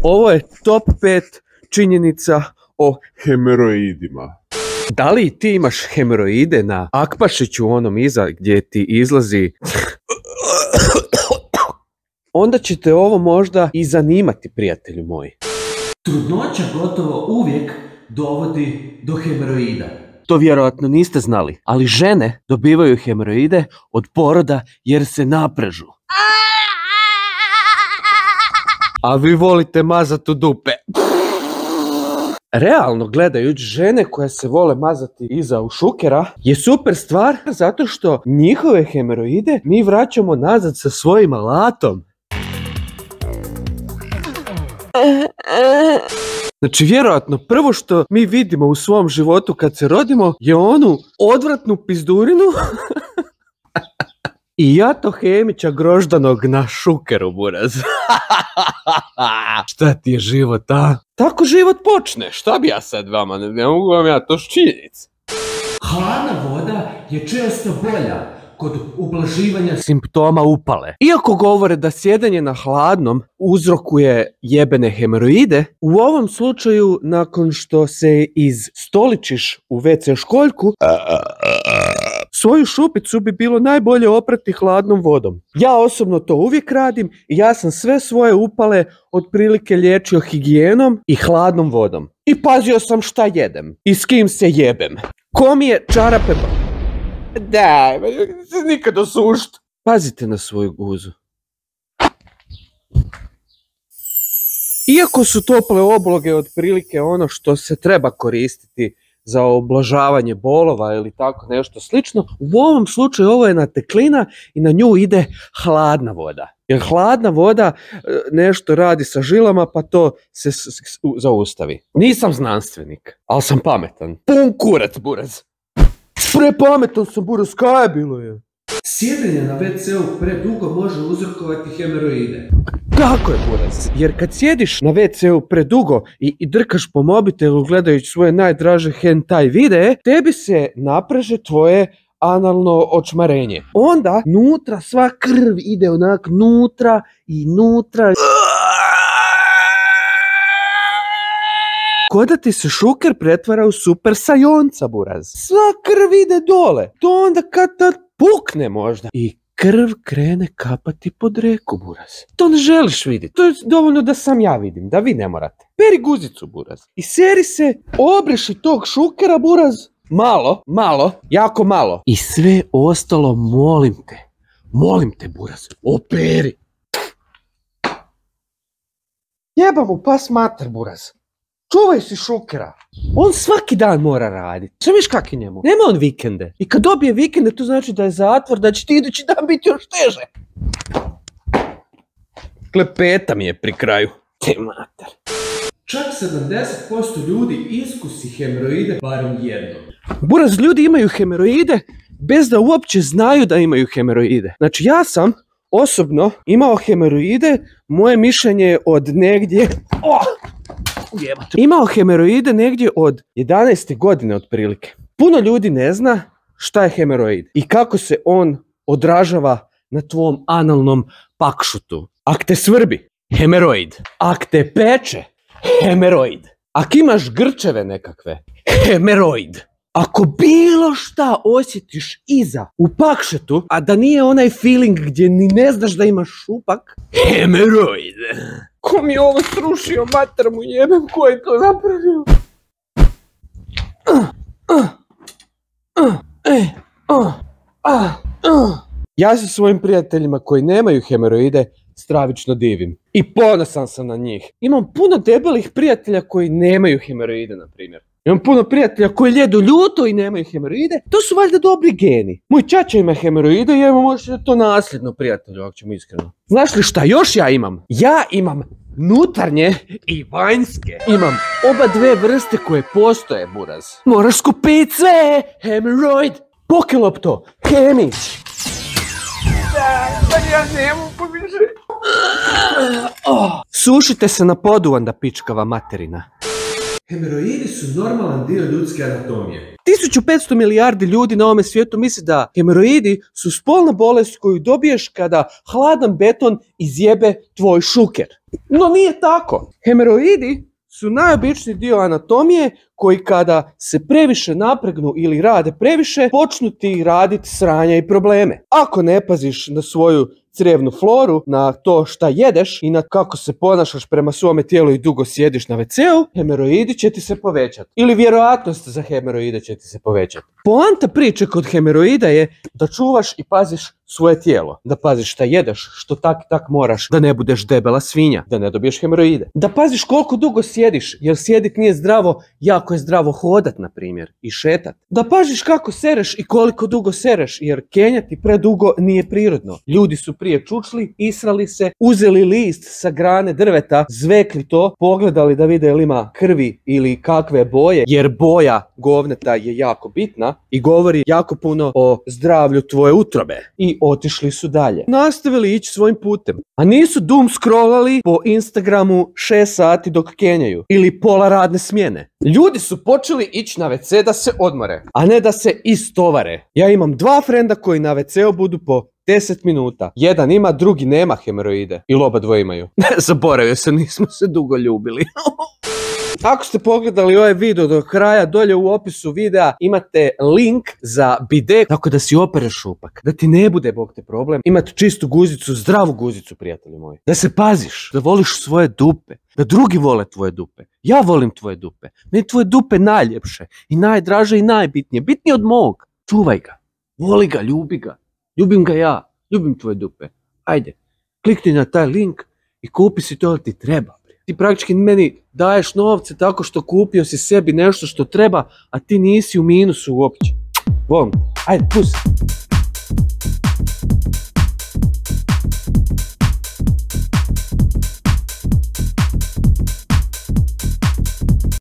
Ovo je top 5 činjenica o hemoroidima. Da li ti imaš hemoroide na akpašiću onom iza gdje ti izlazi? Onda će te ovo možda i zanimati, prijatelju moji. Trudnoća gotovo uvijek dovodi do hemoroida. To vjerojatno niste znali, ali žene dobivaju hemoroide od poroda jer se naprežu. A vi volite mazati u dupe. Realno gledajući, žene koje se vole mazati iza ušukera je super stvar zato što njihove hemoroide mi vraćamo nazad sa svojim alatom. Znači, vjerojatno prvo što mi vidimo u svom životu kad se rodimo je onu odvratnu pizdurinu i jato Hemića groždanog na šukeru, buraz. Šta ti je život, a? Tako život počne, šta bi ja sad vama, ne mogu vam ja to činjenic. Hladna voda je često bolja kod ublaživanja simptoma upale. Iako govore da sjedenje na hladnom uzrokuje jebene hemoroide, u ovom slučaju nakon što se izstoličiš u WC školjku, svoju šupicu bi bilo najbolje oprati hladnom vodom. Ja osobno to uvijek radim i ja sam sve svoje upale otprilike liječio higijenom i hladnom vodom. I pazio sam šta jedem i s kim se jebem. Ko mi je čarape... Daj, nikad osušt. Pazite na svoju guzu. Iako su tople obloge otprilike ono što se treba koristiti za oblažavanje bolova ili tako nešto slično, u ovom slučaju ovo je nateklina i na nju ide hladna voda. Jer hladna voda nešto radi sa žilama pa to se zaustavi. Nisam znanstvenik, ali sam pametan. Pun kurac, buraz. Prepametan sam, buraz, kaj je bilo je? Sjedenje na WC-u predugo može uzrokovati hemoroide. Tako je, buraz, jer kad sjediš na WC-u predugo i drkaš po mobitelu gledajući svoje najdraže hentai videe, tebi se napreže tvoje analno očmarenje. Onda nutra sva krv ide onak nutra i nutra. Ko da ti se šuker pretvara u super sajonca, buraz. Sva krv ide dole. To onda kad tad pukne možda. I krv krene kapati pod reku, buraz. To ne želiš vidjeti. To je dovoljno da sam ja vidim, da vi ne morate. Peri guzicu, buraz. I seri se, obriši tog šukera, buraz. Malo, jako malo. I sve ostalo, molim te, buraz, operi. Jeba mu pas mater, buraz. Čuvaj si šukera. On svaki dan mora raditi. Sve viš kak je njemu. Nema on vikende. I kad dobije vikende, to znači da je zatvor, da će ti idući dan biti još teže. Klepeta mi je pri kraju. Te mater. Čak 70% ljudi iskusi hemoroide barem jednom. Buraz, ljudi imaju hemoroide bez da uopće znaju da imaju hemoroide. Znači, ja sam osobno imao hemoroide, moje mišljenje je od negdje... Imao hemoroide negdje od 11. godine otprilike. Puno ljudi ne zna šta je hemoroid i kako se on odražava na tvom analnom pakšutu. Ak te svrbi, hemoroid. Ak te peče, hemoroid. Ak imaš grčeve nekakve, hemoroid. Ako bilo šta osjetiš iza u pakšetu, a da nije onaj feeling gdje ni ne znaš da imaš šupak, hemoroid. Ko mi je ovo srušio, mater mu jebem, ko je to napravio? Ja se svojim prijateljima koji nemaju hemoroide stravično divim. I ponosan sam na njih. Imam puno debelih prijatelja koji nemaju hemoroide, na primjer. Imam puno prijatelja koji ljedu ljuto i nemaju hemoroide. To su valjda dobri geni. Moj ćaća ima hemoroide i ja imam možda to nasljedno, prijatelju, ako ćemo iskreno. Znaš li šta još ja imam? Ja imam nutarnje i vanjske. Imam oba dve vrste koje postoje, buraz. Moraš skupiti sve, hemoroid. Pokilopto, hemi. Da, ja ne mogu više. Sušite se na podu, onda pičkava materina. Hemoroidi su normalan dio ljudske anatomije. 1500 milijardi ljudi na ovome svijetu misli da hemoroidi su spolna bolest koju dobiješ kada hladan beton izjebe tvoj šuker. No nije tako. Hemoroidi su najobičniji dio anatomije koji kada se previše napregnu ili rade previše, počnu ti raditi sranja i probleme. Ako ne paziš na svoju crijevnu floru, na to šta jedeš i na kako se ponašaš prema svome tijelu i dugo sjediš na WC-u, hemoroidi će ti se povećati. Ili vjerojatnost za hemoroide će ti se povećati. Poanta priče kod hemoroida je da čuvaš i paziš svoje tijelo. Da paziš šta jedeš, što tak moraš, da ne budeš debela svinja, da ne dobiješ hemoroide. Da paziš koliko dugo sjediš, jer sjedit nije zdravo, jako je zdravo hodat, na primjer, i šetat. Da paziš kako sereš i koliko dugo sereš, jer kenjati predugo nije prirodno. Ljudi su prije čučli, israli se, uzeli list sa grane drveta, zvekli to, pogledali da vide ili ima krvi ili kakve boje, jer boja govneta je jako bitna i govori jako puno o zdravlju tvoje utrobe. I otišli su dalje. Nastavili ići svojim putem. A nisu doom scrollali po Instagramu 6 sati dok kenjaju. Ili pola radne smjene. Ljudi su počeli ići na WC da se odmore, a ne da se istovare. Ja imam 2 frenda koji na WC-u budu po 10 minuta. Jedan ima, drugi nema hemoroide. Ili oba dvoje imaju. Zaboravio se, nismo se dugo ljubili. Ako ste pogledali ovaj video do kraja, dolje u opisu videa imate link za bidet, tako da si opereš šupak. Da ti ne bude, bog te, problem, imati čistu guzicu, zdravu guzicu, prijatelji moji. Da se paziš, da voliš svoje dupe, da drugi vole tvoje dupe. Ja volim tvoje dupe. Meni tvoje dupe najljepše i najdraže i najbitnije. Bitnije od mog. Čuvaj ga, voli ga, ljubi ga. Ljubim ga ja, ljubim tvoje dupe. Ajde, klikni na taj link i kupi si to ti treba. Ti praktički meni daješ novce tako što kupio si sebi nešto što treba, a ti nisi u minusu uopće. Volim te. Ajde, pusti.